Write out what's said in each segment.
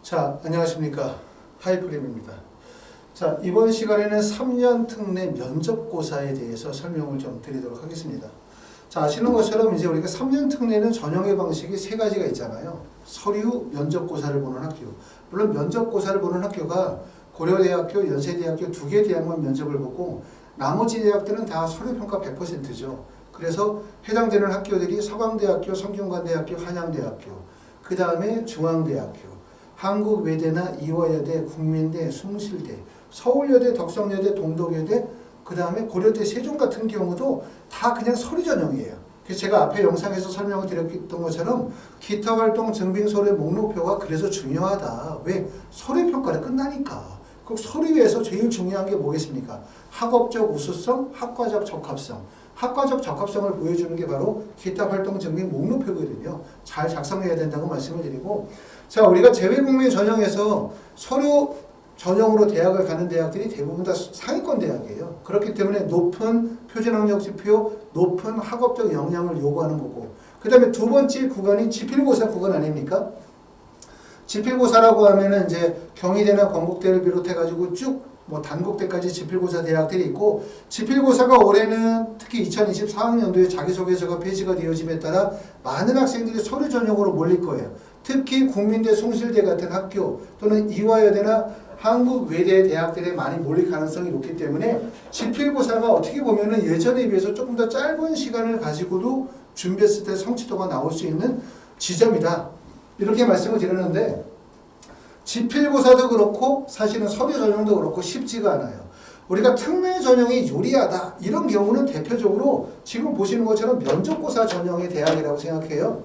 자, 안녕하십니까. 하이프림입니다. 자, 이번 시간에는 3년 특례 면접고사에 대해서 설명을 좀 드리도록 하겠습니다. 자, 아시는 것처럼 이제 우리가 3년 특례는 전형의 방식이 세 가지가 있잖아요. 서류, 면접고사를 보는 학교. 물론 면접고사를 보는 학교가 고려대학교, 연세대학교 두 개 대학만 면접을 보고 나머지 대학들은 다 서류평가 100%죠. 그래서 해당되는 학교들이 서강대학교, 성균관대학교, 한양대학교, 그 다음에 중앙대학교, 한국외대나 이화여대, 국민대, 숭실대, 서울여대, 덕성여대, 동덕여대, 그 다음에 고려대, 세종 같은 경우도 다 그냥 서류 전형이에요. 그래서 제가 앞에 영상에서 설명을 드렸던 것처럼 기타 활동 증빙 서류의 목록표가 그래서 중요하다. 왜? 서류평가를 끝나니까. 그 서류에서 제일 중요한 게 뭐겠습니까? 학업적 우수성, 학과적 적합성. 학과적 적합성을 보여주는 게 바로 기타 활동 증빙 목록표거든요. 잘 작성해야 된다고 말씀을 드리고, 자, 우리가 재외국민 전형에서 서류 전형으로 대학을 가는 대학들이 대부분 다 상위권 대학이에요. 그렇기 때문에 높은 표준학력 지표, 높은 학업적 역량을 요구하는 거고, 그 다음에 두 번째 구간이 지필고사 구간 아닙니까? 지필고사라고 하면은 이제 경희대나 건국대를 비롯해가지고 쭉 뭐 단국대까지 지필고사 대학들이 있고, 지필고사가 올해는 특히 2024학년도에 자기소개서가 폐지가 되어짐에 따라 많은 학생들이 서류 전형으로 몰릴 거예요. 특히 국민대, 숭실대 같은 학교 또는 이화여대나 한국외대 대학들에 많이 몰릴 가능성이 높기 때문에 지필고사가 어떻게 보면은 예전에 비해서 조금 더 짧은 시간을 가지고도 준비했을 때 성취도가 나올 수 있는 지점이다. 이렇게 말씀을 드렸는데, 지필고사도 그렇고 사실은 서류 전형도 그렇고 쉽지가 않아요. 우리가 특례 전형이 유리하다 이런 경우는 대표적으로 지금 보시는 것처럼 면접고사 전형의 대학이라고 생각해요.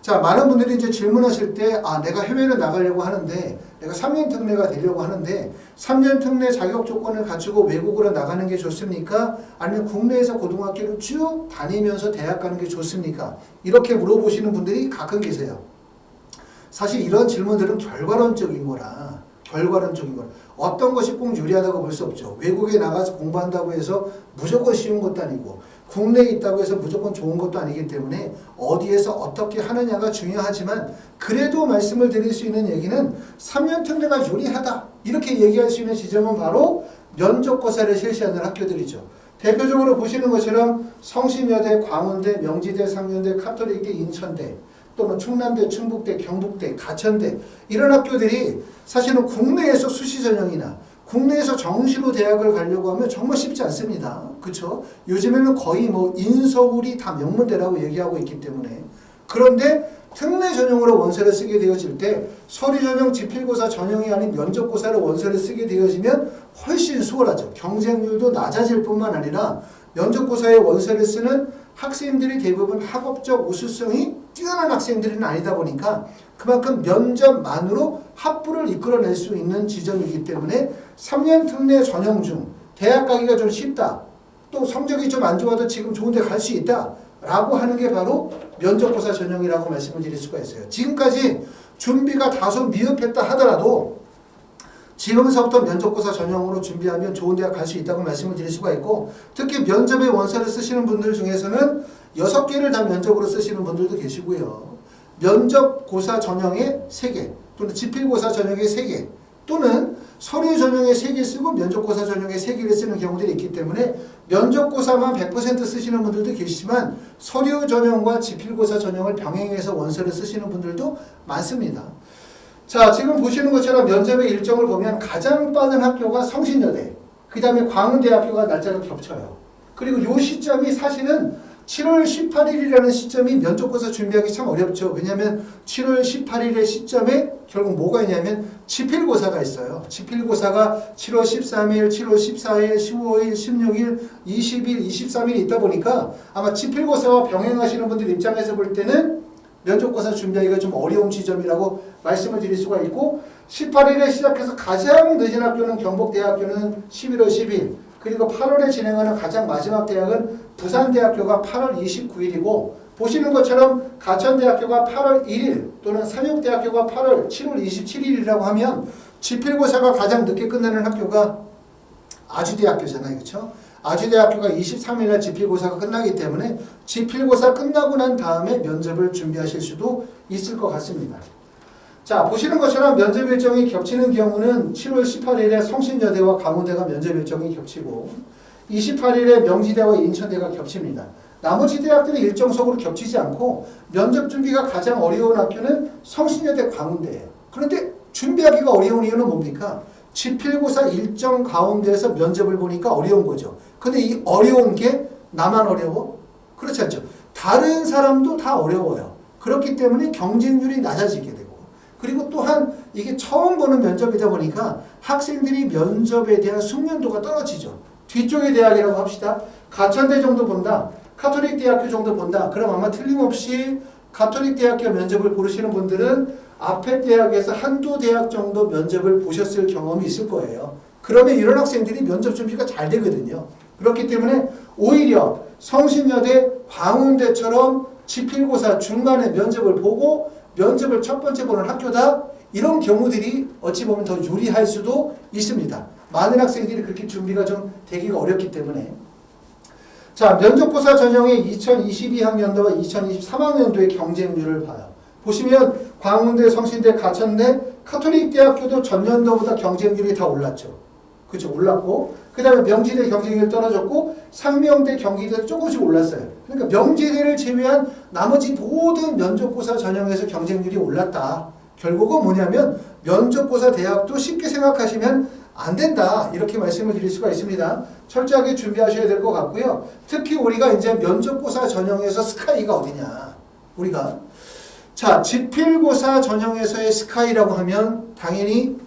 자, 많은 분들이 이제 질문하실 때, 아, 내가 해외를 나가려고 하는데, 내가 3년 특례가 되려고 하는데, 3년 특례 자격 조건을 갖추고 외국으로 나가는 게 좋습니까? 아니면 국내에서 고등학교를 쭉 다니면서 대학 가는 게 좋습니까? 이렇게 물어보시는 분들이 가끔 계세요. 사실 이런 질문들은 결과론적인 거라, 어떤 것이 꼭 유리하다고 볼 수 없죠. 외국에 나가서 공부한다고 해서 무조건 쉬운 것도 아니고, 국내에 있다고 해서 무조건 좋은 것도 아니기 때문에 어디에서 어떻게 하느냐가 중요하지만, 그래도 말씀을 드릴 수 있는 얘기는 3년 특례가 유리하다 이렇게 얘기할 수 있는 지점은 바로 면접고사를 실시하는 학교들이죠. 대표적으로 보시는 것처럼 성신여대, 광운대, 명지대, 상련대, 카톨릭대, 인천대, 또는 충남대, 충북대, 경북대, 가천대, 이런 학교들이 사실은 국내에서 수시 전형이나 국내에서 정시로 대학을 가려고 하면 정말 쉽지 않습니다. 그렇죠? 요즘에는 거의 뭐 인서울이 다 명문대라고 얘기하고 있기 때문에. 그런데 특례 전형으로 원서를 쓰게 되어질 때 서류 전형, 지필고사 전형이 아닌 면접고사로 원서를 쓰게 되어지면 훨씬 수월하죠. 경쟁률도 낮아질 뿐만 아니라 면접고사에 원서를 쓰는 학생들이 대부분 학업적 우수성이 뛰어난 학생들은 아니다 보니까 그만큼 면접만으로 합부를 이끌어낼 수 있는 지점이기 때문에 3년 특례 전형 중 대학 가기가 좀 쉽다, 또 성적이 좀 안 좋아도 지금 좋은 데 갈 수 있다 라고 하는 게 바로 면접고사 전형이라고 말씀을 드릴 수가 있어요. 지금까지 준비가 다소 미흡했다 하더라도 지금서부터 면접고사 전형으로 준비하면 좋은 대학 갈 수 있다고 말씀을 드릴 수가 있고, 특히 면접에 원서를 쓰시는 분들 중에서는 6개를 다 면접으로 쓰시는 분들도 계시고요. 면접고사 전형에 3개 또는 지필고사 전형에 3개 또는 서류 전형에 3개 쓰고 면접고사 전형에 3개를 쓰는 경우들이 있기 때문에 면접고사만 100% 쓰시는 분들도 계시지만 서류 전형과 지필고사 전형을 병행해서 원서를 쓰시는 분들도 많습니다. 자, 지금 보시는 것처럼 면접의 일정을 보면 가장 빠른 학교가 성신여대, 그 다음에 광운대학교가 날짜가 겹쳐요. 그리고 이 시점이 사실은 7월 18일이라는 시점이 면접고사 준비하기 참 어렵죠. 왜냐하면 7월 18일의 시점에 결국 뭐가 있냐면 지필고사가 있어요. 지필고사가 7월 13일, 7월 14일, 15일, 16일, 20일, 23일 있다 보니까 아마 지필고사와 병행하시는 분들 입장에서 볼 때는 면접고사 준비하기가 좀 어려운 지점이라고 말씀을 드릴 수가 있고, 18일에 시작해서 가장 늦은 학교는 경북대학교는 11월 10일, 그리고 8월에 진행하는 가장 마지막 대학은 부산대학교가 8월 29일이고, 보시는 것처럼 가천대학교가 8월 1일 또는 삼육대학교가 7월 27일이라고 하면 지필고사가 가장 늦게 끝나는 학교가 아주대학교잖아요. 그렇죠? 아주대학교가 23일날 지필고사가 끝나기 때문에 지필고사 끝나고 난 다음에 면접을 준비하실 수도 있을 것 같습니다. 자, 보시는 것처럼 면접 일정이 겹치는 경우는 7월 18일에 성신여대와 강원대가 면접 일정이 겹치고 28일에 명지대와 인천대가 겹칩니다. 나머지 대학들이 일정석으로 겹치지 않고 면접 준비가 가장 어려운 학교는 성신여대, 강원대예요. 그런데 준비하기가 어려운 이유는 뭡니까? 지필고사 일정 가운데에서 면접을 보니까 어려운 거죠. 근데 이 어려운 게 나만 어려워? 그렇지 않죠. 다른 사람도 다 어려워요. 그렇기 때문에 경쟁률이 낮아지게 되고 그리고 또한 이게 처음 보는 면접이다 보니까 학생들이 면접에 대한 숙련도가 떨어지죠. 뒤쪽의 대학이라고 합시다. 가천대 정도 본다. 가톨릭 대학교 정도 본다. 그럼 아마 틀림없이 가톨릭 대학교 면접을 보시는 분들은 앞에 대학에서 한두 대학 정도 면접을 보셨을 경험이 있을 거예요. 그러면 이런 학생들이 면접 준비가 잘 되거든요. 그렇기 때문에 오히려 성신여대, 광운대처럼 지필고사 중간에 면접을 보고 면접을 첫 번째 보는 학교다. 이런 경우들이 어찌 보면 더 유리할 수도 있습니다. 많은 학생들이 그렇게 준비가 좀 되기가 어렵기 때문에. 자, 면접고사 전형의 2022학년도와 2023학년도의 경쟁률을 봐요. 보시면 광운대, 성신대, 가천대, 가톨릭 대학교도 전년도보다 경쟁률이 다 올랐죠. 그렇죠? 올랐고 그 다음에 명지대 경쟁률이 떨어졌고 상명대, 경기대도 조금씩 올랐어요. 그러니까 명지대를 제외한 나머지 모든 면접고사 전형에서 경쟁률이 올랐다. 결국은 뭐냐면 면접고사 대학도 쉽게 생각하시면 안 된다. 이렇게 말씀을 드릴 수가 있습니다. 철저하게 준비하셔야 될 것 같고요. 특히 우리가 이제 면접고사 전형에서 스카이가 어디냐. 우리가 자, 지필고사 전형에서의 스카이라고 하면 당연히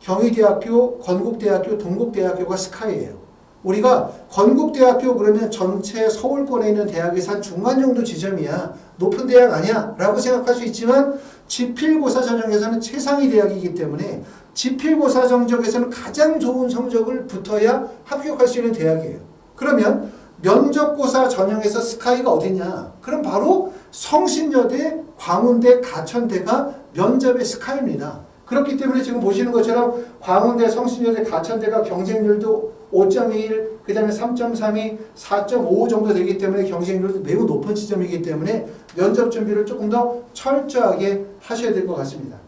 경희대학교, 건국대학교, 동국대학교가 스카이예요. 우리가 건국대학교 그러면 전체 서울권에 있는 대학에서 한 중간 정도 지점이야. 높은 대학 아니야? 라고 생각할 수 있지만 지필고사 전형에서는 최상위 대학이기 때문에 지필고사 성적에서는 가장 좋은 성적을 붙어야 합격할 수 있는 대학이에요. 그러면 면접고사 전형에서 스카이가 어디냐? 그럼 바로 성신여대, 광운대, 가천대가 면접의 스카이입니다. 그렇기 때문에 지금 보시는 것처럼 광운대, 성신여대, 가천대가 경쟁률도 5.21, 그 다음에 3.32, 4.5 정도 되기 때문에 경쟁률도 매우 높은 지점이기 때문에 면접 준비를 조금 더 철저하게 하셔야 될 것 같습니다.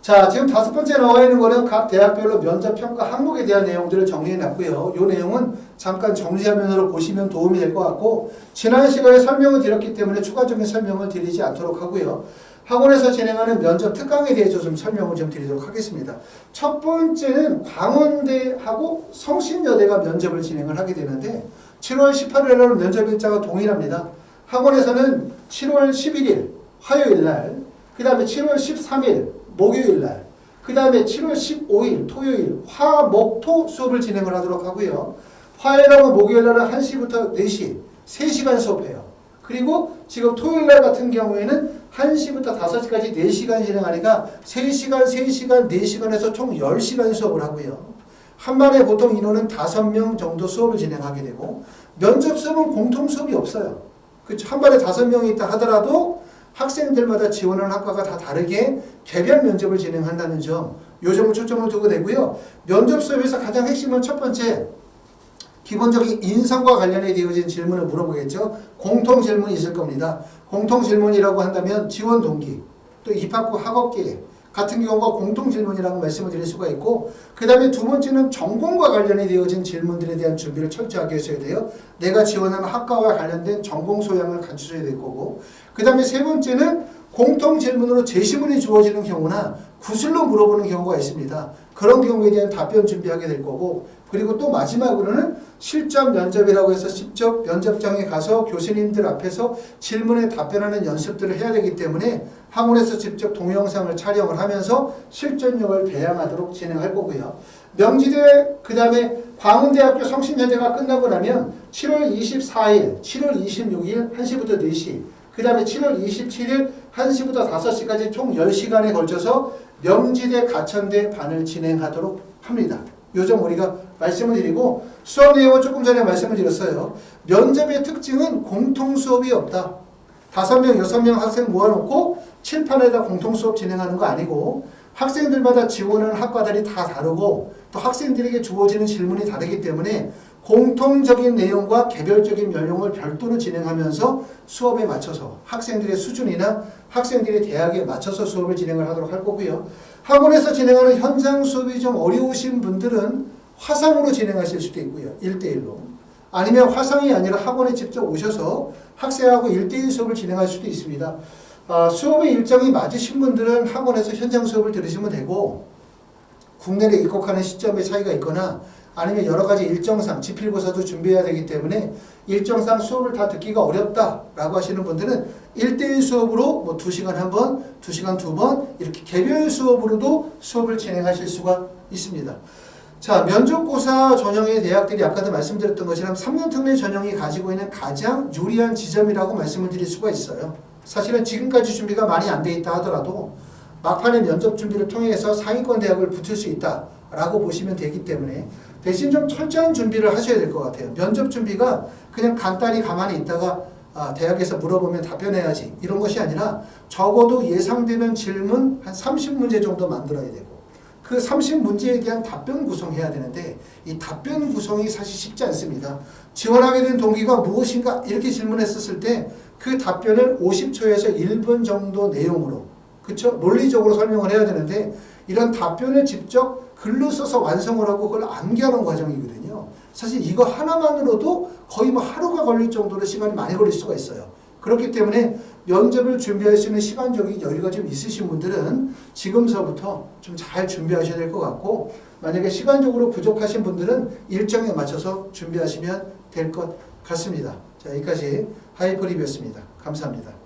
자, 지금 5번째 나와 있는 거는 각 대학별로 면접 평가 항목에 대한 내용들을 정리해 놨고요. 이 내용은 잠깐 정리화면으로 보시면 도움이 될 것 같고 지난 시간에 설명을 드렸기 때문에 추가적인 설명을 드리지 않도록 하고요. 학원에서 진행하는 면접 특강에 대해서 좀 설명을 좀 드리도록 하겠습니다. 첫 번째는 광운대하고 성신여대가 면접을 진행을 하게 되는데 7월 18일 날 면접 일자가 동일합니다. 학원에서는 7월 11일 화요일 날, 그 다음에 7월 13일 목요일 날, 그 다음에 7월 15일 토요일 화, 목, 토 수업을 진행을 하도록 하고요. 화요일하고 목요일 날은 1시부터 4시 3시간 수업해요. 그리고 지금 토요일 날 같은 경우에는 1시부터 5시까지 4시간 진행하니까 3시간, 3시간, 4시간 해서 총 10시간 수업을 하고요. 한 반에 보통 인원은 5명 정도 수업을 진행하게 되고 면접 수업은 공통 수업이 없어요. 그렇죠? 한 반에 5명이 있다 하더라도 학생들마다 지원하는 학과가 다 다르게 개별 면접을 진행한다는 점, 이 점을 초점을 두고 되고요. 면접 수업에서 가장 핵심은 첫 번째, 기본적인 인성과 관련해 되어진 질문을 물어보겠죠. 공통 질문이 있을 겁니다. 공통 질문이라고 한다면 지원 동기, 또 입학후 학업 계획 같은 경우가 공통 질문이라고 말씀을 드릴 수가 있고 그 다음에 두 번째는 전공과 관련해 되어진 질문들에 대한 준비를 철저하게 하셔야 돼요. 내가 지원하는 학과와 관련된 전공 소양을 갖추셔야 될 거고 그 다음에 세 번째는 공통 질문으로 제시문이 주어지는 경우나 구술로 물어보는 경우가 있습니다. 그런 경우에 대한 답변 준비하게 될 거고 그리고 또 마지막으로는 실전 면접이라고 해서 직접 면접장에 가서 교수님들 앞에서 질문에 답변하는 연습들을 해야 되기 때문에 학원에서 직접 동영상을 촬영을 하면서 실전력을 배양하도록 진행할 거고요. 명지대 그 다음에 광운대학교 성신여대가 끝나고 나면 7월 24일, 7월 26일 1시부터 4시 그 다음에 7월 27일 1시부터 5시까지 총 10시간에 걸쳐서 명지대, 가천대 반을 진행하도록 합니다. 요 점 우리가 말씀을 드리고 수업 내용은 조금 전에 말씀을 드렸어요. 면접의 특징은 공통 수업이 없다. 5명, 6명 학생 모아놓고 칠판에다 공통 수업 진행하는 거 아니고 학생들마다 지원하는 학과들이 다 다르고 또 학생들에게 주어지는 질문이 다르기 때문에 공통적인 내용과 개별적인 내용을 별도로 진행하면서 수업에 맞춰서 학생들의 수준이나 학생들의 대학에 맞춰서 수업을 진행을 하도록 할 거고요. 학원에서 진행하는 현장 수업이 좀 어려우신 분들은 화상으로 진행하실 수도 있고요. 1대1로. 아니면 화상이 아니라 학원에 직접 오셔서 학생하고 1대1 수업을 진행할 수도 있습니다. 수업의 일정이 맞으신 분들은 학원에서 현장 수업을 들으시면 되고, 국내에 입국하는 시점에 차이가 있거나 아니면 여러 가지 일정상 지필고사도 준비해야 되기 때문에 일정상 수업을 다 듣기가 어렵다라고 하시는 분들은 1대1 수업으로 뭐 2시간 한 번, 2시간 두 번 이렇게 개별 수업으로도 수업을 진행하실 수가 있습니다. 자, 면접고사 전형의 대학들이 아까도 말씀드렸던 것처럼 3년 특례 전형이 가지고 있는 가장 유리한 지점이라고 말씀을 드릴 수가 있어요. 사실은 지금까지 준비가 많이 안 돼 있다 하더라도 막판에 면접 준비를 통해서 상위권 대학을 붙을 수 있다라고 보시면 되기 때문에 대신 좀 철저한 준비를 하셔야 될 것 같아요. 면접 준비가 그냥 간단히 가만히 있다가 대학에서 물어보면 답변해야지 이런 것이 아니라 적어도 예상되는 질문 한 30문제 정도 만들어야 되고 그 30문제에 대한 답변 구성해야 되는데 이 답변 구성이 사실 쉽지 않습니다. 지원하게 된 동기가 무엇인가 이렇게 질문했었을 때 그 답변을 50초에서 1분 정도 내용으로 그쵸? 논리적으로 설명을 해야 되는데 이런 답변을 직접 글로 써서 완성을 하고 그걸 암기하는 과정이거든요. 사실 이거 하나만으로도 거의 뭐 하루가 걸릴 정도로 시간이 많이 걸릴 수가 있어요. 그렇기 때문에 면접을 준비할 수 있는 시간적인 여유가 좀 있으신 분들은 지금서부터 좀 잘 준비하셔야 될 것 같고 만약에 시간적으로 부족하신 분들은 일정에 맞춰서 준비하시면 될 것 같습니다. 자, 여기까지 하이퍼 리뷰였습니다. 감사합니다.